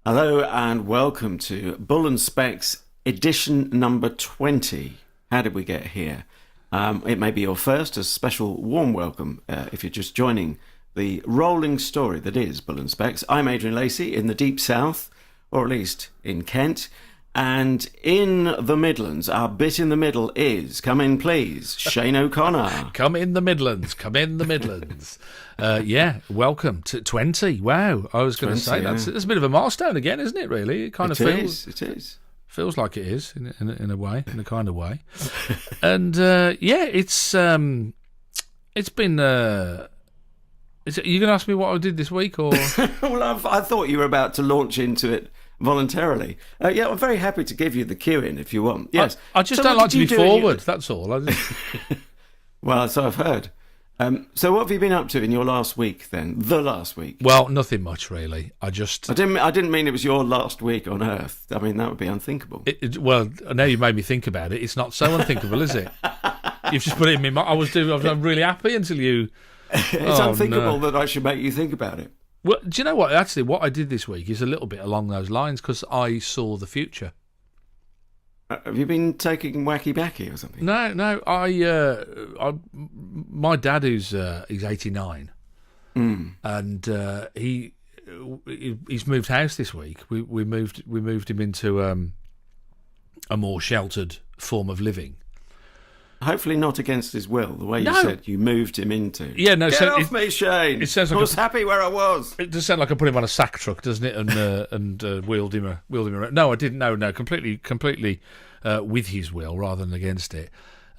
Hello and welcome to Bull and Specs edition number 20. How did we get here? It may be your first, a special warm welcome if you're just joining the rolling story that is Bull and Specs. I'm Adrian Lacey in the deep south, or at least in Kent. And in the Midlands, our bit in the middle is, come in please, Shane O'Connor. Come in the Midlands, welcome to 20. Wow, I was going to say, that's a bit of a milestone again, isn't it, really? It kind of feels... It is. Feels like it is, in a way, in a kind of way. And, it's been... Are you going to ask me what I did this week, or...? Well, I thought you were about to launch into it voluntarily. I'm very happy to give you the cue in if you want. Yes, I just don't like to be forward. That's all. Well, so I've heard. So what have you been up to in your last week then? The last week? Well, nothing much really. I didn't mean it was your last week on Earth. I mean that would be unthinkable. Well, now you made me think about it. It's not so unthinkable, is it? You've just put it in my mind. I was really happy until you. It's unthinkable that I should make you think about it. Well, do you know what? Actually, what I did this week is a little bit along those lines because I saw the future. Have you been taking wacky backy or something? No. My dad, he's 89, and he's moved house this week. We moved him into a more sheltered form of living. Hopefully not against his will, the way you said you moved him into. Yeah, no. Get off me, Shane. It sounds like I was happy where I was. It does sound like I put him on a sack truck, doesn't it? And wheeled him around. No, I didn't. No, completely with his will rather than against it.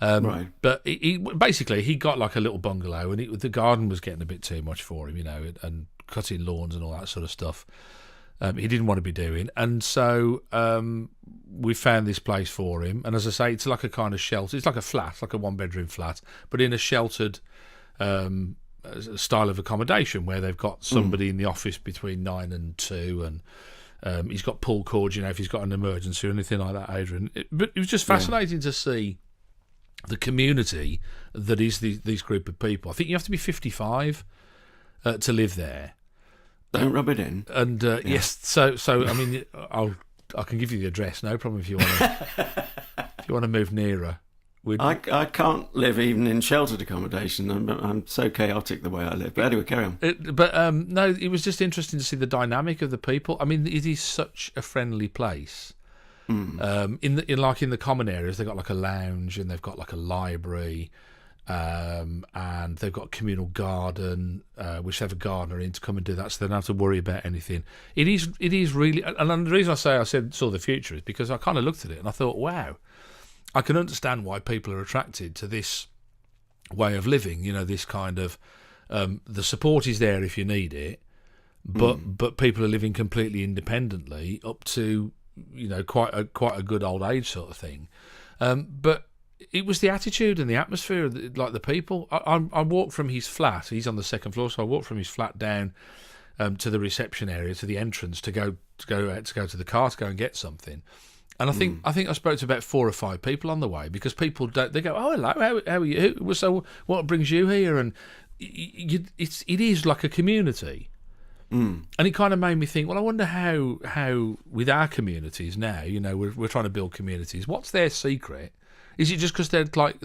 Right. But he basically got like a little bungalow, and the garden was getting a bit too much for him, and cutting lawns and all that sort of stuff. He didn't want to be doing, and so we found this place for him. And as I say, it's like a kind of shelter. It's like a flat, like a one-bedroom flat, but in a sheltered style of accommodation where they've got somebody in the office between 9 and 2, and he's got pull cords, if he's got an emergency or anything like that, Adrian. But it was just fascinating to see the community that is these group of people. I think you have to be 55 to live there. Don't rub it in. And yes, so I mean, I can give you the address, no problem if you want to move nearer. I can't live even in sheltered accommodation. I'm so chaotic the way I live. But anyway, carry on. No, it was just interesting to see the dynamic of the people. I mean, it is such a friendly place. In the common areas, they've got like a lounge and they've got like a library. And they've got a communal garden, which they have a gardener in to come and do that, so they don't have to worry about anything. It is really, and the reason I said saw the future is because I kind of looked at it and I thought, wow, I can understand why people are attracted to this way of living. This kind of the support is there if you need it, but people are living completely independently up to quite a good old age sort of thing, but. It was the attitude and the atmosphere, like the people. I walked from his flat. He's on the second floor, so I walked from his flat down to the reception area, to the entrance, to go to the car to go and get something. And I think I spoke to about 4 or 5 people on the way, because people don't. They go, "Oh, hello, how are you? So what brings you here?" And it is like a community. And it kind of made me think, well, I wonder how with our communities now, we're trying to build communities. What's their secret? Is it just because they've got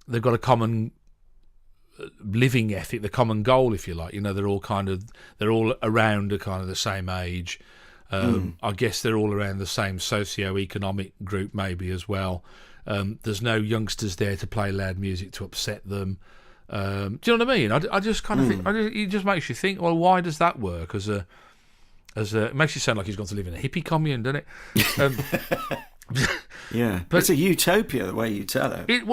a common living ethic, the common goal, if you like? They're all around a kind of the same age. I guess they're all around the same socio-economic group, maybe as well. There's no youngsters there to play loud music to upset them. Do you know what I mean? I just kind of think it just makes you think. Well, why does that work? It makes you sound like he's gone to live in a hippie commune, doesn't it? Yeah, but it's a utopia the way you tell it. Do you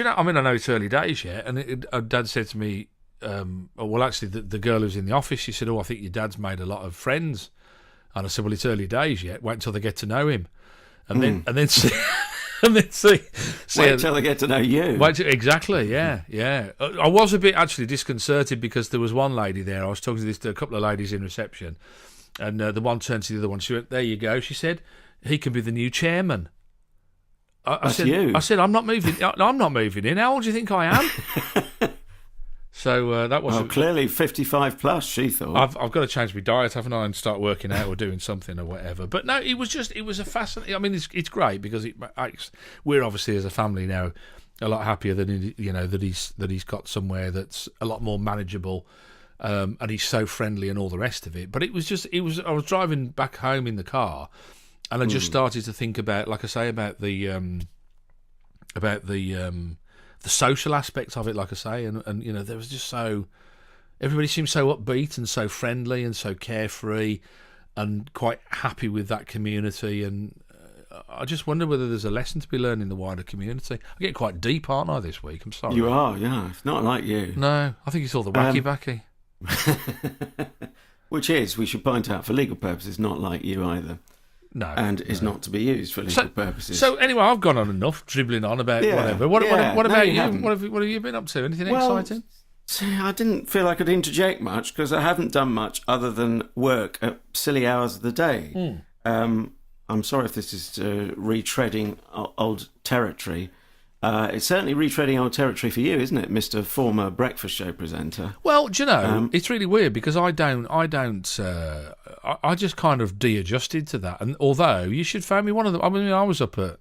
know? I mean, I know it's early days yet, and Dad said to me, actually, the girl who's in the office, she said, "Oh, I think your dad's made a lot of friends," and I said, "Well, it's early days yet. Wait until they get to know him, and then see." And then see wait until they get to know you. Exactly, yeah. I was a bit actually disconcerted because there was one lady there. I was talking to a couple of ladies in reception, and the one turned to the other one. She went, "There you go." She said, "He can be the new chairman." I said, you. I said, I'm not moving in. How old do you think I am? So that was clearly 55 plus. She thought I've got to change my diet, haven't I, and start working out or doing something or whatever. But no, it was a fascinating. I mean, it's great because we're obviously as a family now a lot happier than that he's got somewhere that's a lot more manageable, and he's so friendly and all the rest of it. But I was driving back home in the car, and I just started to think about, like I say, about the social aspects of it, like I say, and there was just everybody seemed so upbeat and so friendly and so carefree and quite happy with that community. And I just wonder whether there's a lesson to be learned in the wider community. I get quite deep, aren't I, this week? I'm sorry. You are, yeah. It's not like you. No, I think it's all the wacky-backy. Which is, we should point out, for legal purposes, not like you either. No. And is not to be used for legal purposes. So anyway, I've gone on enough dribbling on about whatever. What about you? What have you been up to? Anything exciting? See, I didn't feel I could interject much because I haven't done much other than work at silly hours of the day. I'm sorry if this is retreading old territory. It's certainly retreading old territory for you, isn't it, Mr. Former breakfast show presenter? Well, do you know, it's really weird because I just kind of de-adjusted to that. And although you should find me one of them. I mean, I was up at,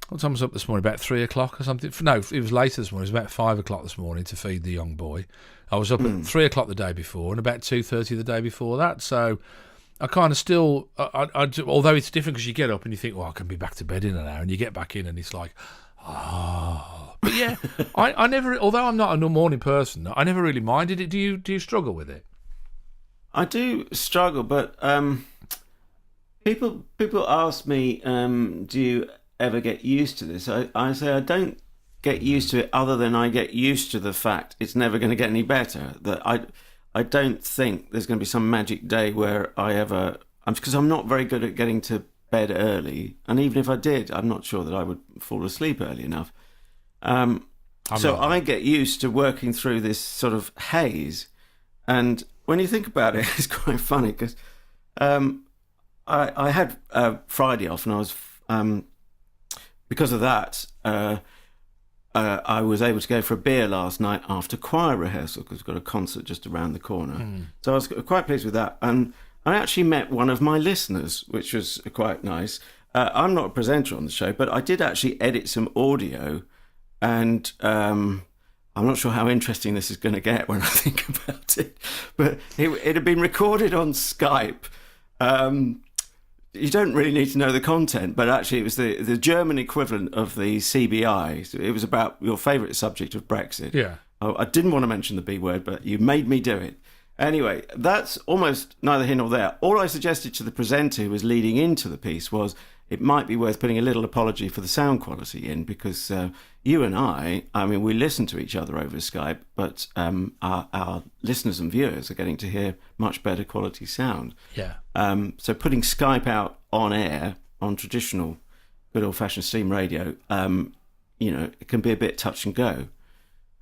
what time was I up this morning? About 3 o'clock or something? No, it was later this morning. It was about 5 o'clock this morning to feed the young boy. I was up at 3 o'clock the day before and about 2:30 the day before that. So I kind of still, although it's different because you get up and you think, well, I can be back to bed in an hour, and you get back in and it's like, but yeah, I never, although I'm not a morning person, I never really minded it. Do you struggle with it? I do struggle, but people ask me, do you ever get used to this? I say I don't get used to it, other than I get used to the fact it's never going to get any better. That I don't think there's going to be some magic day where because I'm not very good at getting to bed early, and even if I did, I'm not sure that I would fall asleep early enough. I get used to working through this sort of haze, and when you think about it, it's quite funny because I had Friday off, and I was because of that. I was able to go for a beer last night after choir rehearsal because we've got a concert just around the corner. So I was quite pleased with that. And I actually met one of my listeners, which was quite nice. I'm not a presenter on the show, but I did actually edit some audio. And I'm not sure how interesting this is going to get when I think about it. But it had been recorded on Skype. You don't really need to know the content, but actually it was the German equivalent of the CBI. So it was about your favourite subject of Brexit. Yeah. I didn't want to mention the B word, but you made me do it. Anyway, that's almost neither here nor there. All I suggested to the presenter who was leading into the piece was it might be worth putting a little apology for the sound quality in, because you and I mean, we listen to each other over Skype, but our listeners and viewers are getting to hear much better quality sound. Yeah. So putting Skype out on air on traditional good old-fashioned steam radio, it can be a bit touch and go.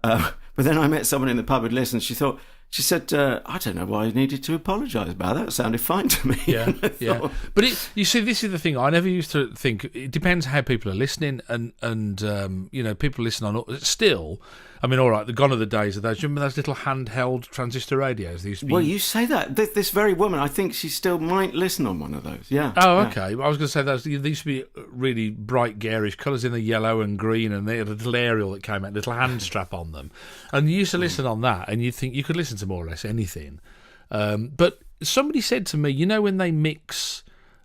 But then I met someone in the pub who'd listened. She said, I don't know why I needed to apologise about that. It sounded fine to me. Yeah, yeah. But you see, this is the thing. I never used to think. It depends how people are listening, and people listen on. Still, I mean, all right. Gone are the days of those. Do you remember those little handheld transistor radios? They used to be... Well, you say that. This very woman, I think she still might listen on one of those. Yeah. Oh, yeah. Okay. I was going to say those. These used to be really bright, garish colours in the yellow and green, and they had a little aerial that came out, a little hand strap on them, and you used to listen on that, and you'd think you could listen to more or less anything. But somebody said to me, when they mix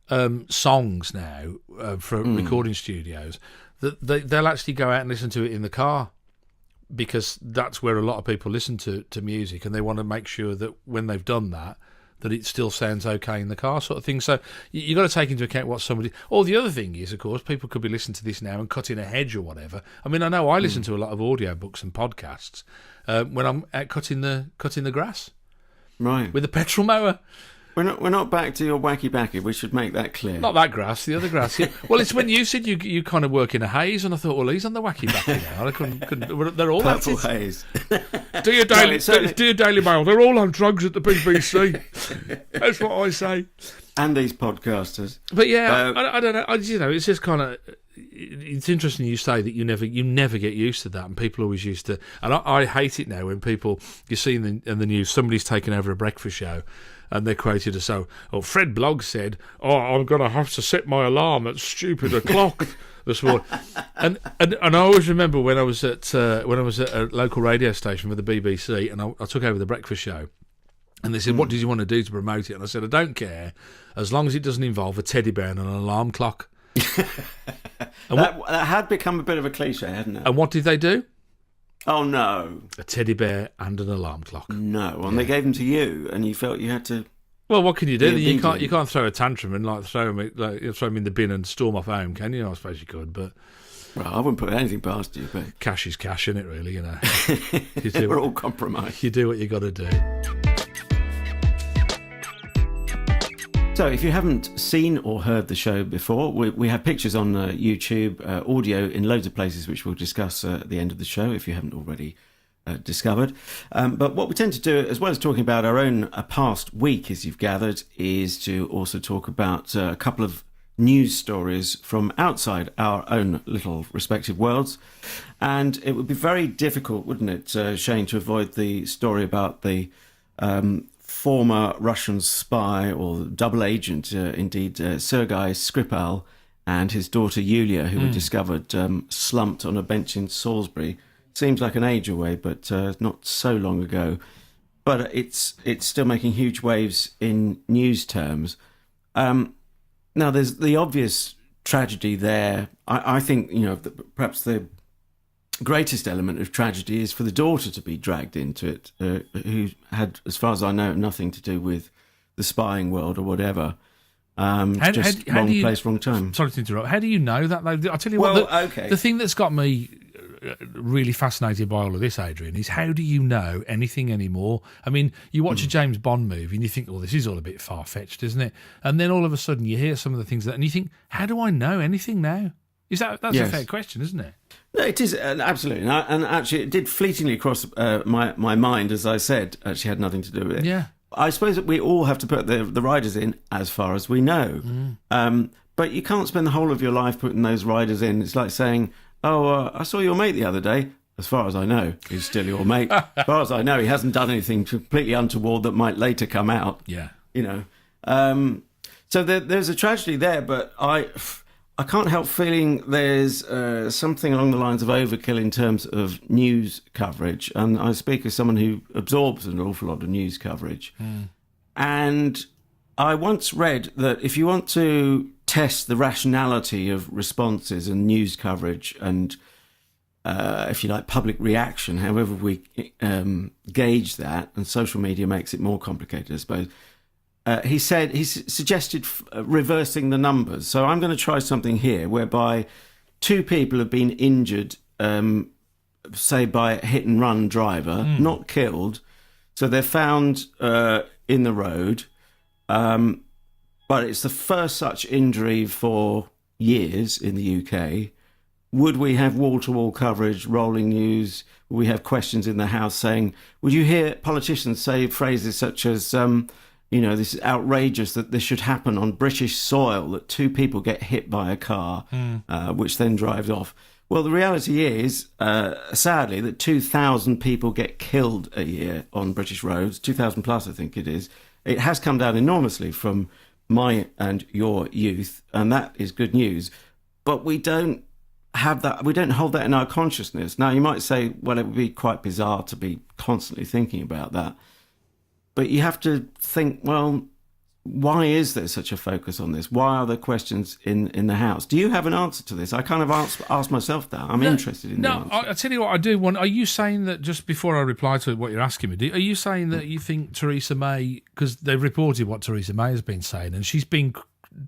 songs now for recording studios, that they'll actually go out and listen to it in the car, because that's where a lot of people listen to music, and they want to make sure that when they've done that it still sounds okay in the car, sort of thing. So you've got to take into account what somebody... Or the other thing is, of course, people could be listening to this now and cutting a hedge or whatever. I mean, I know I listen to a lot of audiobooks and podcasts when I'm out cutting the grass. Right. With a petrol mower. We're not back to your wacky backy. We should make that clear. Not that grass, the other grass. Yeah. Well, it's when you said you kind of work in a haze, and I thought, well, he's on the wacky backy now. I couldn't. They're all purple haze. Do your Daily Mail. They're all on drugs at the BBC. That's what I say. And these podcasters. But yeah, I don't know. It's just kind of. it's interesting you say that you never get used to that, and people always used to. And I hate it now when people, you see in the news, somebody's taken over a breakfast show, and they're quoted as Fred Bloggs said, I'm going to have to set my alarm at stupid o'clock this morning. And I always remember when I was at a local radio station with the BBC, and I took over the breakfast show. And they said, what did you want to do to promote it? And I said, I don't care, as long as it doesn't involve a teddy bear and an alarm clock. That had become a bit of a cliche, hadn't it? And what did they do? Oh, no. A teddy bear and an alarm clock. No, and they gave them to you, and you felt you had to... Well, what can you do? You can't throw a tantrum and throw them in the bin and storm off home, can you? I suppose you could, but... Well, I wouldn't put anything past you, but... Cash is cash, isn't it, really? We're all compromised. You do what you got to do. So if you haven't seen or heard the show before, we have pictures on YouTube, audio in loads of places, which we'll discuss at the end of the show if you haven't already discovered. But what we tend to do, as well as talking about our own past week, as you've gathered, is to also talk about a couple of news stories from outside our own little respective worlds. And it would be very difficult, wouldn't it, Shane, to avoid the story about the... former Russian spy or double agent, indeed, Sergei Skripal and his daughter Yulia, who were discovered slumped on a bench in Salisbury. Seems like an age away, but not so long ago. But it's still making huge waves in news terms. Now, there's the obvious tragedy there. I think, perhaps the greatest element of tragedy is for the daughter to be dragged into it, who had, as far as I know, nothing to do with the spying world or whatever. Wrong place, wrong time. Sorry to interrupt. How do you know that, though? I'll tell you okay. The thing that's got me really fascinated by all of this, Adrian, is how do you know anything anymore? I mean, you watch a James Bond movie and you think, this is all a bit far-fetched, isn't it? And then all of a sudden you hear some of the things and you think, how do I know anything now? That's yes. a fair question, isn't it? No, it is, absolutely. And actually, it did fleetingly cross my mind, as I said. Actually had nothing to do with it. Yeah. I suppose that we all have to put the riders in as far as we know. But you can't spend the whole of your life putting those riders in. It's like saying, I saw your mate the other day. As far as I know, he's still your mate. As far as I know, he hasn't done anything completely untoward that might later come out. Yeah. So there's a tragedy there, but I can't help feeling there's something along the lines of overkill in terms of news coverage. And I speak as someone who absorbs an awful lot of news coverage. And I once read that if you want to test the rationality of responses and news coverage and, if you like, public reaction, however we gauge that, and social media makes it more complicated, I suppose, he suggested reversing the numbers. So I'm going to try something here whereby 2 people have been injured, say by a hit and run driver, not killed. So they're found in the road. But it's the first such injury for years in the UK. Would we have wall-to-wall coverage, rolling news? Would we have questions in the House saying, would you hear politicians say phrases such as... this is outrageous that this should happen on British soil, that 2 people get hit by a car, which then drives off. Well, the reality is, sadly, that 2,000 people get killed a year on British roads, 2,000 plus, I think it is. It has come down enormously from my and your youth, and that is good news. But we don't have that. We don't hold that in our consciousness. Now, you might say, well, it would be quite bizarre to be constantly thinking about that. But you have to think, well, why is there such a focus on this? Why are there questions in the House? Do you have an answer to this? I kind of asked myself that. I'm interested in the answer. I'll tell you what I do want. Are you saying that, just before I reply to what you're asking me, are you saying that you think Theresa May, because they've reported what Theresa May has been saying, and she's been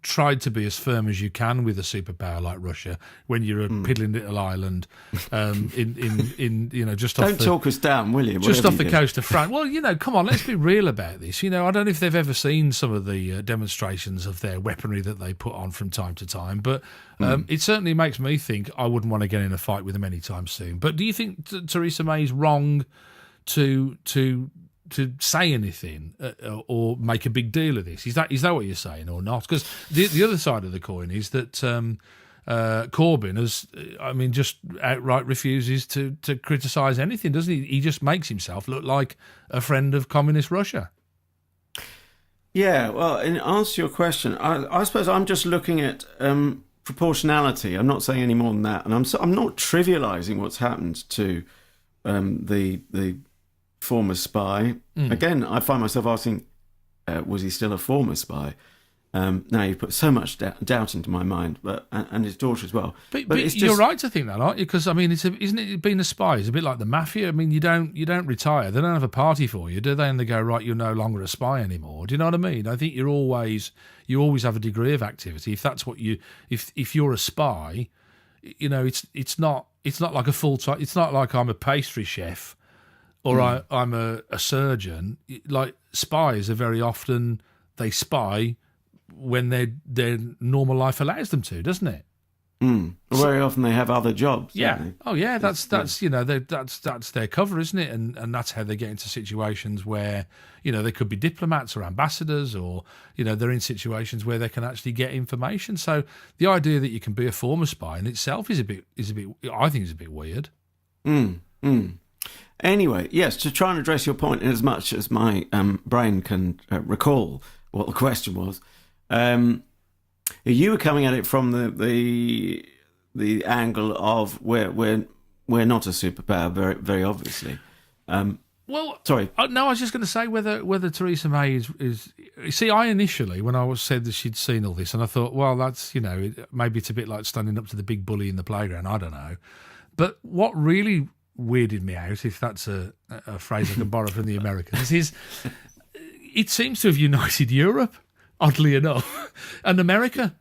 tried to be as firm as you can with a superpower like Russia when you're a piddling little island in just off Don't talk us down, will you? Just off the coast of France. Well, come on, let's be real about this. I don't know if they've ever seen some of the demonstrations of their weaponry that they put on from time to time, but it certainly makes me think I wouldn't want to get in a fight with them anytime soon. But do you think Theresa May's wrong to say anything or make a big deal of this? Is that what you're saying or not? Because the other side of the coin is that Corbyn just outright refuses to criticise anything, doesn't he? He just makes himself look like a friend of communist Russia. Yeah, well, in answer to your question, I suppose I'm just looking at proportionality. I'm not saying any more than that, and I'm not trivialising what's happened to the former spy. Again, I find myself asking, was he still a former spy? Now you put so much doubt into my mind, and his daughter as well. But it's you're just right to think that, aren't you? Because isn't it being a spy? It's a bit like the mafia. I mean, you don't retire. They don't have a party for you, do they? And they go, right, you're no longer a spy anymore. Do you know what I mean? I think you always have a degree of activity. If that's what if you're a spy, it's not like a full time. It's not like I'm a pastry chef or I'm a surgeon. Like spies are very often they spy when their normal life allows them to, doesn't it? Very often they have other jobs. Yeah. Don't they? Oh, yeah. That's that's their cover, isn't it? And that's how they get into situations where they could be diplomats or ambassadors, or they're in situations where they can actually get information. So the idea that you can be a former spy in itself is a bit. I think is a bit weird. Anyway, yes, to try and address your point in as much as my brain can recall what the question was. You were coming at it from the angle of we're not a superpower, very very obviously. Sorry. No, I was just going to say whether Theresa May is. See, I initially, when I said that she'd seen all this, and I thought, well, that's maybe it's a bit like standing up to the big bully in the playground. I don't know, but what really weirded me out, if that's a phrase I can borrow from the Americans, is it seems to have united Europe. Oddly enough, and America.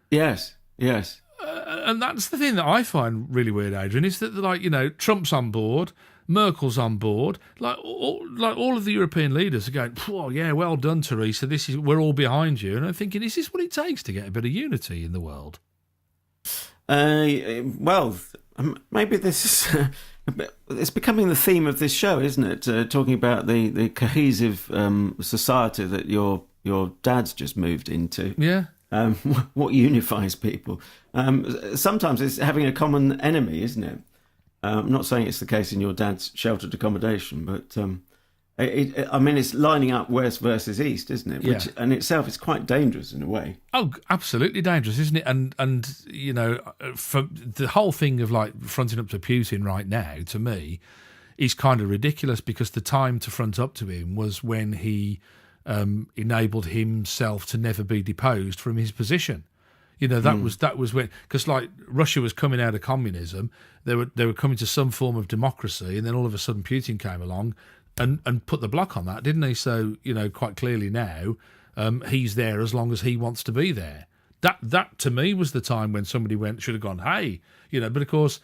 Yes. And that's the thing that I find really weird, Adrian, is that Trump's on board, Merkel's on board, all of the European leaders are going, oh yeah, well done, Teresa. We're all behind you. And I'm thinking, is this what it takes to get a bit of unity in the world? Well, maybe this is. It's becoming the theme of this show, isn't it? Talking about the cohesive society that your dad's just moved into. Yeah. What unifies people? Sometimes it's having a common enemy, isn't it? I'm not saying it's the case in your dad's sheltered accommodation, but it's lining up West versus East, isn't it? Which in itself is quite dangerous in a way. Oh, absolutely dangerous, isn't it? And for the whole thing of fronting up to Putin right now, to me, is kind of ridiculous, because the time to front up to him was when he enabled himself to never be deposed from his position. That was when, because Russia was coming out of communism, they were coming to some form of democracy, and then all of a sudden Putin came along and put the block on that, didn't he? So quite clearly now he's there as long as he wants to be there. That to me was the time when somebody should have gone, hey, but of course,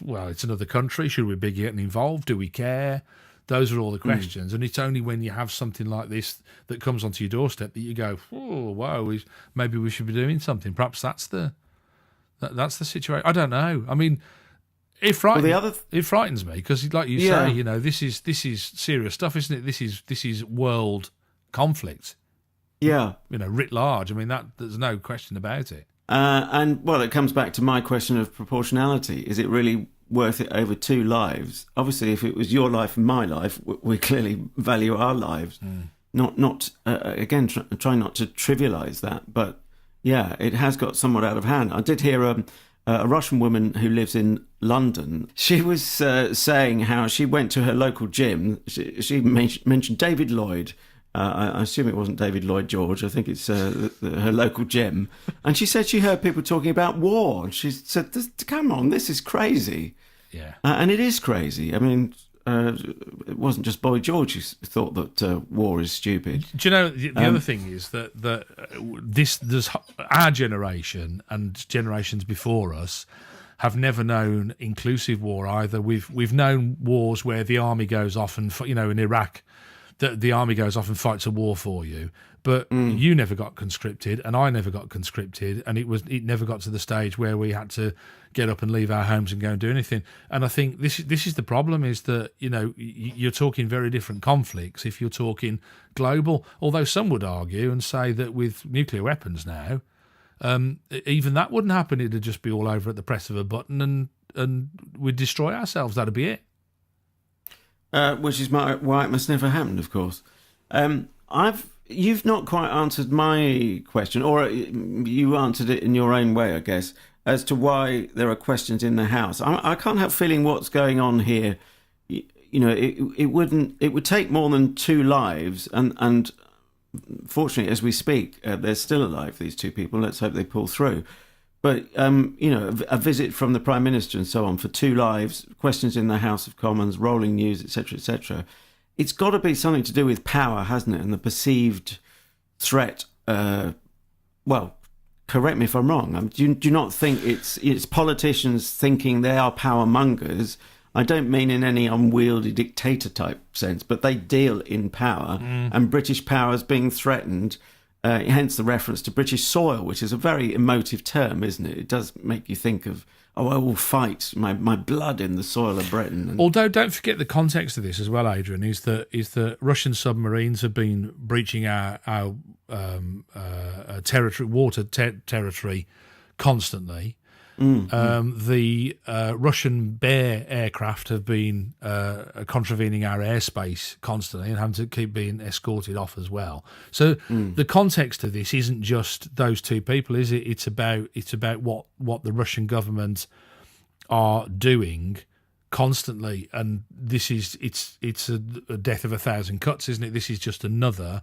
well, it's another country. Should we be getting involved? Do we care? Those are all the questions, and it's only when you have something like this that comes onto your doorstep that you go, "Oh, wow, maybe we should be doing something." Perhaps that's the situation. I don't know. I mean, it frightens me, because, like you say, this is serious stuff, isn't it? This is world conflict. Yeah, writ large. I mean, there's no question about it. And well, it comes back to my question of proportionality. Is it really worth it over two lives? Obviously, if it was your life and my life, we clearly value our lives. Again, trying not to trivialise that, but yeah, it has got somewhat out of hand. I did hear a Russian woman who lives in London. She was saying how she went to her local gym. She mentioned David Lloyd. I assume it wasn't David Lloyd George. I think it's her local gym. And she said she heard people talking about war. And she said, come on, this is crazy. Yeah. And it is crazy. I mean, it wasn't just Boy George who thought that war is stupid. Do you know, the other thing is that there's our generation and generations before us have never known inclusive war either. We've known wars where the army goes off and, in Iraq, the army goes off and fights a war for you, but you never got conscripted, and I never got conscripted, and it never got to the stage where we had to get up and leave our homes and go and do anything. And I think this is the problem, is that you're talking very different conflicts if you're talking global. Although some would argue and say that with nuclear weapons now, even that wouldn't happen. It'd just be all over at the press of a button, and we'd destroy ourselves. That'd be it. Which is why it must never happen, of course. You've not quite answered my question, or you answered it in your own way, I guess, as to why there are questions in the House. I can't help feeling what's going on here. It would take more than 2 lives, and fortunately, as we speak, they're still alive, these 2 people. Let's hope they pull through. But, a visit from the Prime Minister and so on for 2 lives, questions in the House of Commons, rolling news, etc., etc. It's got to be something to do with power, hasn't it? And the perceived threat. Well, correct me if I'm wrong. Do you not think it's politicians thinking they are power mongers? I don't mean in any unwieldy dictator type sense, but they deal in power, and British power is being threatened. Hence the reference to British soil, which is a very emotive term, isn't it? It does make you think of, I will fight my blood in the soil of Britain. Although, don't forget the context of this as well, Adrian, is that Russian submarines have been breaching our territory, water territory, constantly. The Russian Bear aircraft have been contravening our airspace constantly and having to keep being escorted off as well. So the context of this isn't just those 2 people, is it? It's about what the Russian government are doing constantly, and it's a death of 1,000 cuts, isn't it? This is just another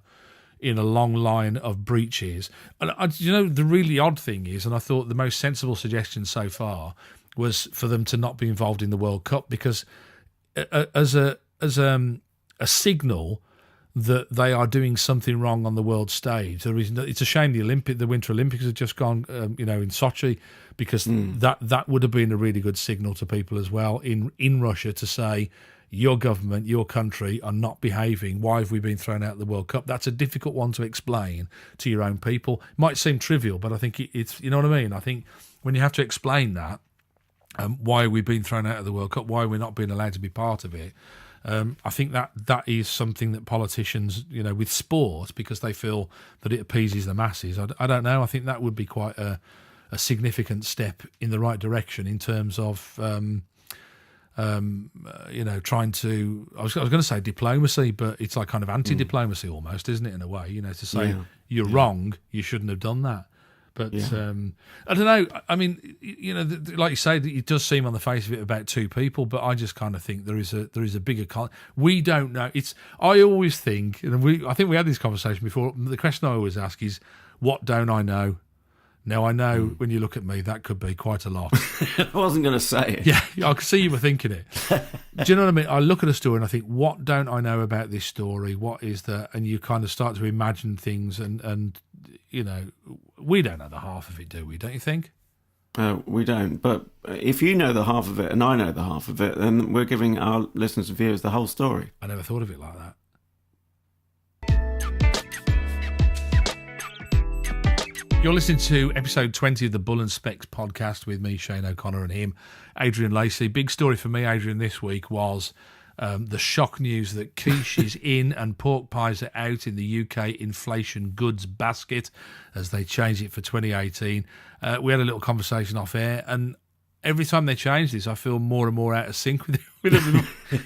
in a long line of breaches. And the really odd thing is, and I thought the most sensible suggestion so far was for them to not be involved in the World Cup, because as a signal that they are doing something wrong on the world stage. It's a shame the Winter Olympics have just gone, in Sochi, because that would have been a really good signal to people as well in Russia to say, your government, your country are not behaving. Why have we been thrown out of the World Cup? That's a difficult one to explain to your own people. It might seem trivial, but I think it's, you know what I mean? I think when you have to explain that, why we've been thrown out of the World Cup, why we're not being allowed to be part of it, I think that is something that politicians, with sport, because they feel that it appeases the masses. I don't know. I think that would be quite a significant step in the right direction in terms of... trying to, I was going to say diplomacy, but it's like kind of anti-diplomacy almost, isn't it, in a way, to say you're wrong, you shouldn't have done that. But I don't know. I mean, like you say, it does seem on the face of it about 2 people, but I just kind of think there is a bigger we don't know. I always think, and I think we had this conversation before, the question I always ask is, what don't I know? Now, I know when you look at me, that could be quite a lot. I wasn't going to say it. Yeah, I could see you were thinking it. Do you know what I mean? I look at a story and I think, what don't I know about this story? What is that? And you kind of start to imagine things and we don't know the half of it, do we? Don't you think? We don't. But if you know the half of it and I know the half of it, then we're giving our listeners and viewers the whole story. I never thought of it like that. You're listening to episode 20 of the Bull and Specs podcast with me, Shane O'Connor, and him, Adrian Lacey. Big story for me, Adrian, this week was the shock news that quiche is in and pork pies are out in the UK inflation goods basket as they change it for 2018. We had a little conversation off air, and every time they change this, I feel more and more out of sync with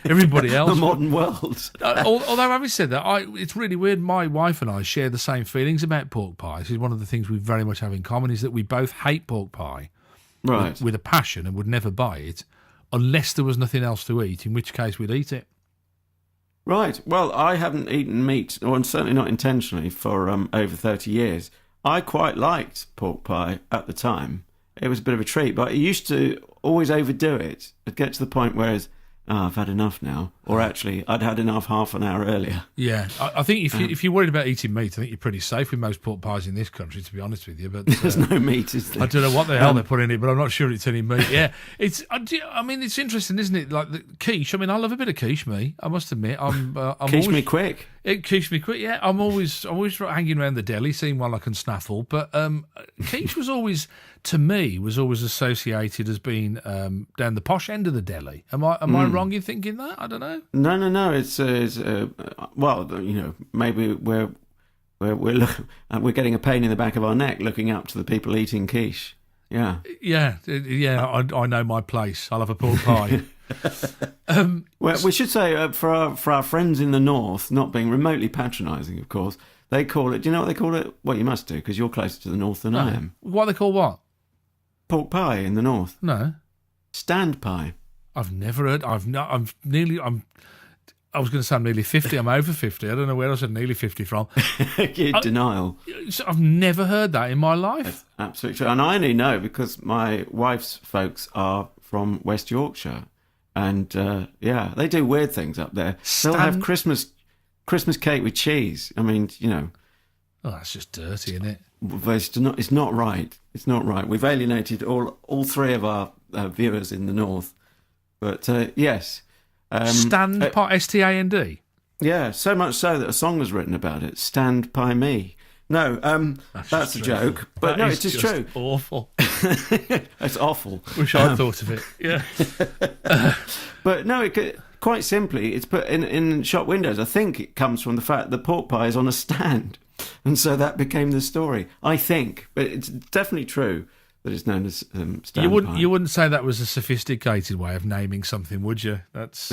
everybody else. The modern world. Although, having said that, it's really weird. My wife and I share the same feelings about pork pies. One of the things we very much have in common is that we both hate pork pie, right, with a passion, and would never buy it unless there was nothing else to eat, in which case we'd eat it. Right. Well, I haven't eaten meat, or certainly not intentionally, for over 30 years. I quite liked pork pie at the time. It was a bit of a treat, but I used to always overdo it. It'd get to the point where I've had enough now. Or actually, I'd had enough half an hour earlier. Yeah, I think if you're worried about eating meat, I think you're pretty safe with most pork pies in this country, to be honest with you. But there's no meat, is there? I don't know what the hell they put in it, but I'm not sure it's any meat. Yeah, it's interesting, isn't it? Like the quiche. I mean, I love a bit of quiche, me. I must admit, I'm quiche me quick. It quiche me quick. Yeah, I'm always hanging around the deli, seeing one I can snaffle. But quiche was always associated as being down the posh end of the deli. Am I wrong in thinking that? I don't know. No. It's well, maybe we're we're getting a pain in the back of our neck looking up to the people eating quiche. Yeah. Yeah. I know my place. I'll have a pork pie. Well, we should say for our friends in the north, not being remotely patronising, of course, they call it. Do you know what they call it? Well, you must do because you're closer to the north than I am. What they call what? Pork pie in the north. No. Stand pie. I've never heard. I was going to say I'm nearly 50. I'm over 50. I don't know where I said nearly 50 from. Denial. I've never heard that in my life. That's absolutely true. And I only know because my wife's folks are from West Yorkshire. And, they do weird things up there. They'll have Christmas cake with cheese. I mean, Oh, that's just dirty, isn't it? It's not right. It's not right. We've alienated all three of our viewers in the north. But, yes. Stand pie, S-T-A-N-D? Yeah, so much so that a song was written about it. Stand by me. No, that's a joke. But no, it is true. Awful. It's awful. Wish I'd thought of it. Yeah. But no, quite simply, it's put in shop windows. I think it comes from the fact that pork pie is on a stand. And so that became the story. I think. But it's definitely true that it's known as stand pie. You wouldn't say that was a sophisticated way of naming something, would you? That's...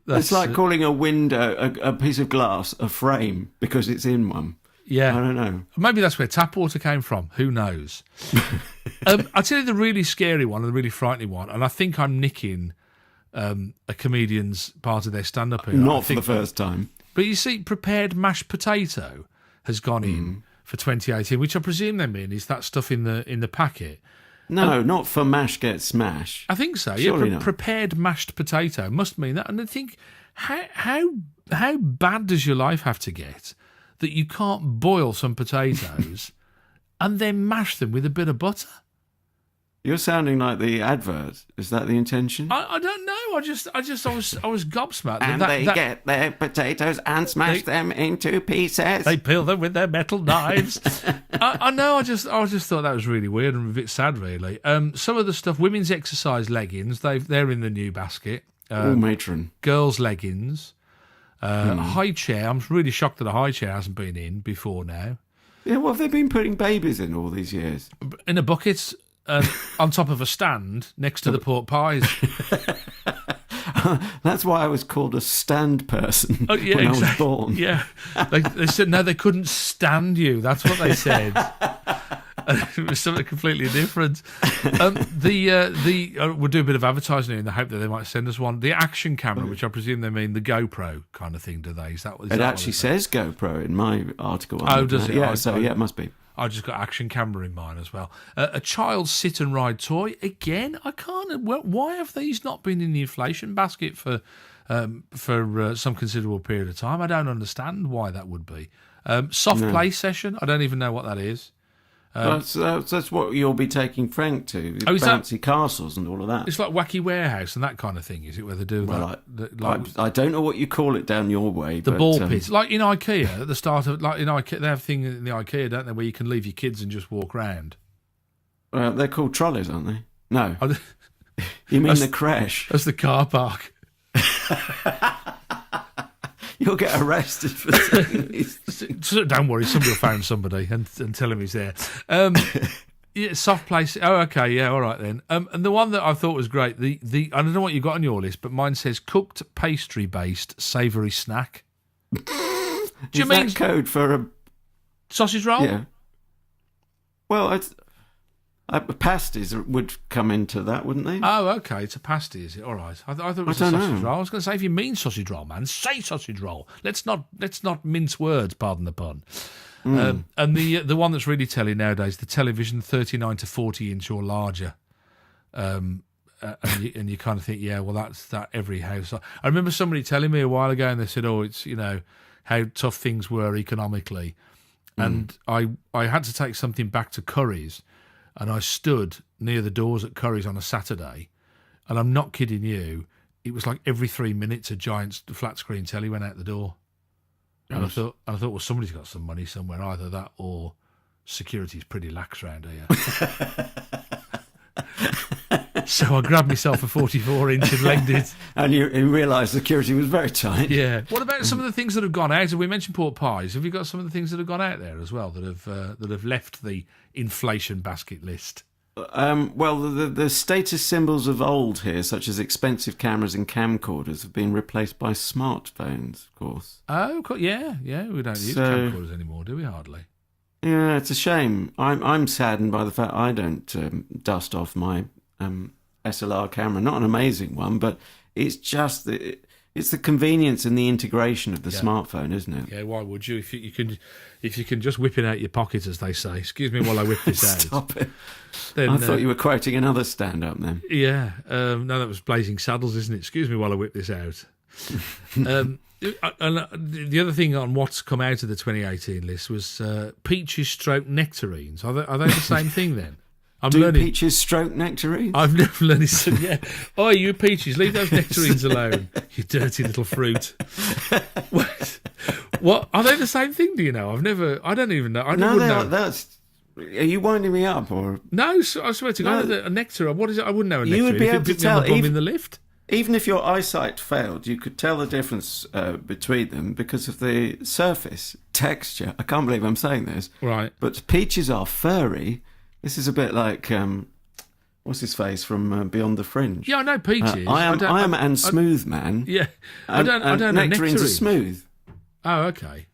it's like calling a window, a piece of glass, a frame, because it's in one. Yeah. I don't know. Maybe that's where tap water came from. Who knows? I'll tell you the really scary one and the really frightening one, and I think I'm nicking a comedian's part of their stand-up here. Not for the first time. But you see, prepared mashed potato has gone in for 2018, which I presume they mean is that stuff in the packet. No, not for mash get smash. I think so. Surely Yeah, not. Prepared mashed potato must mean that. And I think, how bad does your life have to get that you can't boil some potatoes and then mash them with a bit of butter? You're sounding like the advert. Is that the intention? I don't know. I was gobsmacked. And they get their potatoes and smash them into pieces. They peel them with their metal knives. I know. I just thought that was really weird and a bit sad, really. Some of the stuff, women's exercise leggings, they're in the new basket. Matron. Girls' leggings. High chair. I'm really shocked that a high chair hasn't been in before now. Yeah, what have they been putting babies in all these years? In a bucket. On top of a stand next to the pork pies. That's why I was called a stand person when I was born. Yeah, they said no, they couldn't stand you. That's what they said. It was something completely different. We'll do a bit of advertising in the hope that they might send us one. The action camera, which I presume they mean the GoPro kind of thing, do they? Is that it actually says GoPro in my article. Oh, does it? Yeah, it must be. I just got action camera in mine as well. A child's sit and ride toy. Again, I can't. Why have these not been in the inflation basket for some considerable period of time? I don't understand why that would be. Soft play session. I don't even know what that is. That's what you'll be taking Frank to. Bouncy castles and all of that. It's like Wacky Warehouse and that kind of thing, is it? Where they do that? I don't know what you call it down your way. The ball pit, like in IKEA at the start of in IKEA, they have a thing in the IKEA, don't they, where you can leave your kids and just walk round. They're called trolleys, aren't they? No, you mean the crash? That's the car park. You'll get arrested for saying these. Don't worry, somebody will phone somebody and tell him he's there. Yeah, soft place. Oh, okay, yeah, all right then. And the one that I thought was great, the I don't know what you got on your list, but mine says cooked pastry-based savoury snack. Do you mean that code for a sausage roll? Yeah. Well, pasties would come into that, wouldn't they? Oh, okay. It's a pasty, is it? All right. I thought it was a sausage roll. I was going to say, if you mean sausage roll, man, say sausage roll. Let's not mince words. Pardon the pun. And the one that's really telling nowadays, the television 39 to 40 inch or larger. And you kind of think, yeah, well, that's that every house. I remember somebody telling me a while ago, and they said, oh, it's how tough things were economically, and I had to take something back to Curry's. And I stood near the doors at Curry's on a Saturday, and I'm not kidding you, it was like every 3 minutes a giant flat screen telly went out the door. And I thought, well, somebody's got some money somewhere, either that or security's pretty lax around here. So I grabbed myself a 44-inch and legged it. And you realised security was very tight. Yeah. What about some of the things that have gone out? We mentioned pork pies. Have you got some of the things that have gone out there as well that have left the inflation basket list? Well, the status symbols of old here, such as expensive cameras and camcorders, have been replaced by smartphones, of course. Oh, yeah. We don't use camcorders anymore, do we? Hardly. Yeah, it's a shame. I'm saddened by the fact I don't dust off my SLR camera. Not an amazing one, but it's just it's the convenience and the integration of the smartphone, isn't it? Yeah, why would you? If you can just whip it out your pocket, as they say. Excuse me while I whip this out. Stop it. Then, I thought you were quoting another stand-up then. Yeah. No, that was Blazing Saddles, isn't it? Excuse me while I whip this out. And the other thing on what's come out of the 2018 list was peaches stroke nectarines. Are they the same thing then? Peaches stroke nectarines? I've never learned it. Yeah. Oh, you peaches, leave those nectarines alone, you dirty little fruit. What are they the same thing? Do you know? I don't even know. I no, know. That's. Are you winding me up or? No, I swear to God, a nectar. What is it? I wouldn't know a nectarine. You would be able to tell in the lift. Even if your eyesight failed, you could tell the difference between them because of the surface texture. I can't believe I'm saying this. Right. But peaches are furry. This is a bit like what's his face from Beyond the Fringe. Yeah, I know peaches. I am and smooth man. Yeah, I don't know nectarines are smooth. Oh, okay.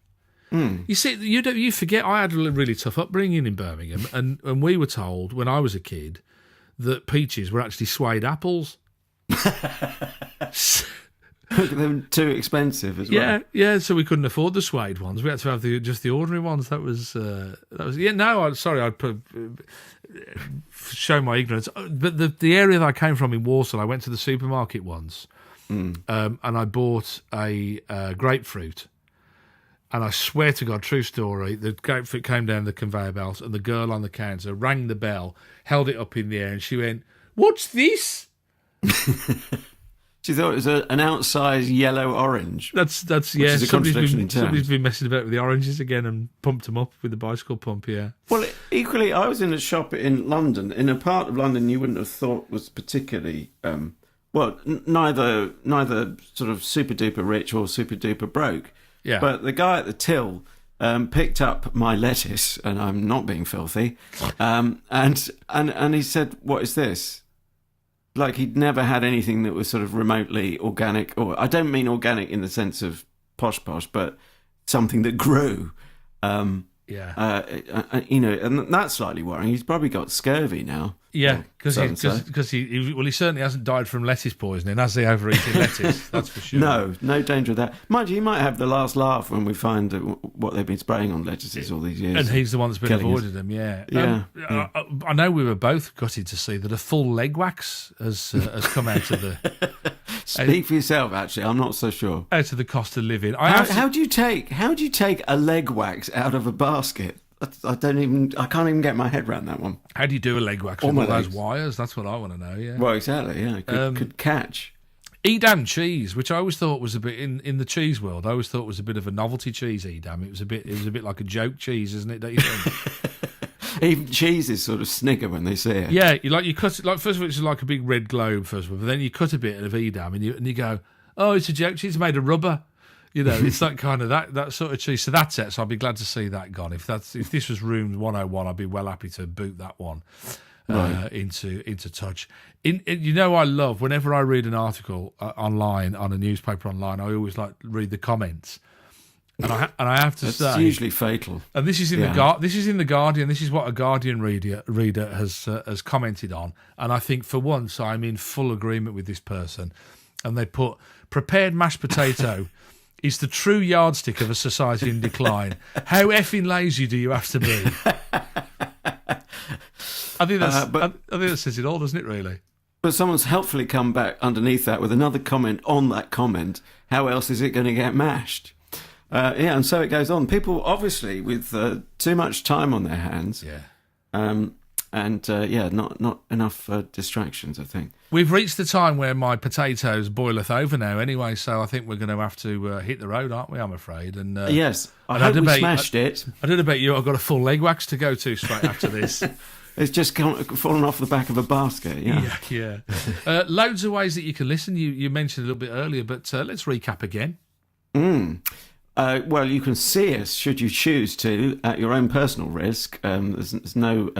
You see, you forget. I had a really tough upbringing in Birmingham, and we were told when I was a kid that peaches were actually suede apples. They were too expensive as well. Yeah. So we couldn't afford the suede ones. We had to have just the ordinary ones. That was. Yeah. No, I'm sorry. I'd show my ignorance. But the area that I came from in Walsall, I went to the supermarket once, and I bought a grapefruit. And I swear to God, true story, the grapefruit came down the conveyor belt and the girl on the counter rang the bell, held it up in the air, and she went, "What's this?" She thought it was an outsized yellow-orange. That's yeah. Somebody's been messing about with the oranges again and pumped them up with the bicycle pump, yeah. Well, equally, I was in a shop in London, in a part of London you wouldn't have thought was particularly, neither sort of super-duper rich or super-duper broke. Yeah. But the guy at the till picked up my lettuce, and I'm not being filthy, and he said, "What is this?" Like he'd never had anything that was sort of remotely organic, or I don't mean organic in the sense of posh, but something that grew. And that's slightly worrying. He's probably got scurvy now. Yeah, because he certainly hasn't died from lettuce poisoning, has he? Overeating lettuce, that's for sure. No danger of that. Mind you, he might have the last laugh when we find what they've been spraying on lettuces all these years. And he's the one that's been avoiding them. Yeah. I know we were both gutted to see that a full leg wax has come out of the. Speak for yourself. Actually, I'm not so sure. Out of the cost of living. How do you take a leg wax out of a basket? I can't even get my head around that one. How do you do a leg wax with all those wires? That's what I want to know. Yeah. Well, exactly. Yeah, could catch. Edam cheese, which I always thought was a bit in the cheese world. I always thought was a bit of a novelty cheese. Edam. It was a bit like a joke cheese, isn't it? Don't you think? Even cheeses sort of snigger when they see it. Yeah, you cut it like first of all it's like a big red globe first of all, but then you cut a bit of Edam and you go, oh, it's a joke cheese made of rubber. You know, it's that kind of that sort of cheese. So that's it. So I'll be glad to see that gone. If this was Room 101, I'd be well happy to boot that one into touch. I love whenever I read an article online on a newspaper online. I always like to read the comments, and I have to say it's usually fatal. And this is in the Guardian. This is what a Guardian reader has commented on, and I think for once I'm in full agreement with this person. And they put prepared mashed potato. Is the true yardstick of a society in decline. How effing lazy do you have to be? I think that says it all, doesn't it, really? But someone's helpfully come back underneath that with another comment on that comment. How else is it going to get mashed? And so it goes on. People, obviously, with too much time on their hands. Yeah. Not enough distractions, I think. We've reached the time where my potatoes boileth over now anyway, so I think we're going to have to hit the road, aren't we, I'm afraid? And yes, I hope we smashed it. I don't know about you, I've got a full leg wax to go to straight after this. It's just fallen off the back of a basket. Yeah. Loads of ways that you can listen. You mentioned a little bit earlier, but let's recap again. Well, you can see us, should you choose to, at your own personal risk. There's no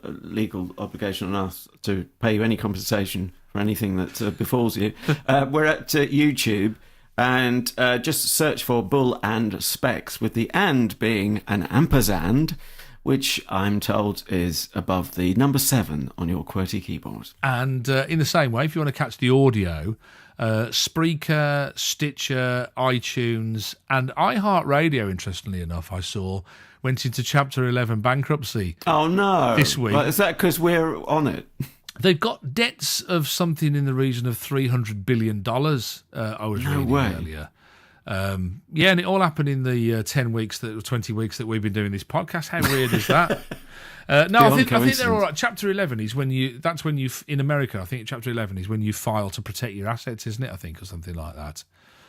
legal obligation on us to pay you any compensation for anything that befalls you. We're at YouTube, and just search for Bull and Specs, with the "and" being an ampersand, which I'm told is above the number 7 on your QWERTY keyboard. And in the same way, if you want to catch the audio, Spreaker, Stitcher, iTunes, and iHeartRadio, interestingly enough, I saw, went into Chapter 11 bankruptcy. Oh, no. This week. Is that because we're on it? They've got debts of something in the region of $300 billion, I was reading earlier. Yeah, and it all happened in the 20 weeks that we've been doing this podcast. How weird is that? No, I think they're all right. Chapter 11 is when you in America, I think Chapter 11 is when you file to protect your assets, isn't it? I think, or something like that.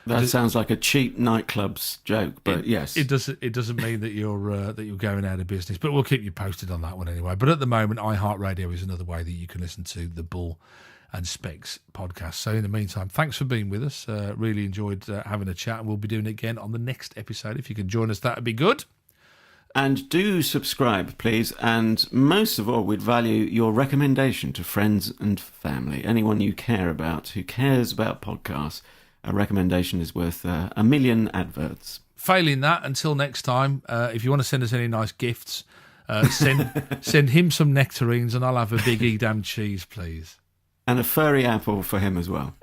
That sounds like a cheap nightclub's joke, but yes. It doesn't mean that you're going out of business, but we'll keep you posted on that one anyway. But at the moment, iHeartRadio is another way that you can listen to the Bull and Specs podcast. So in the meantime, thanks for being with us. Really enjoyed having a chat, and we'll be doing it again on the next episode. If you can join us, that would be good. And do subscribe, please. And most of all, we'd value your recommendation to friends and family. Anyone you care about, who cares about podcasts, a recommendation is worth a million adverts. Failing that, until next time, if you want to send us any nice gifts, send him some nectarines, and I'll have a big Edam cheese, please. And a furry apple for him as well.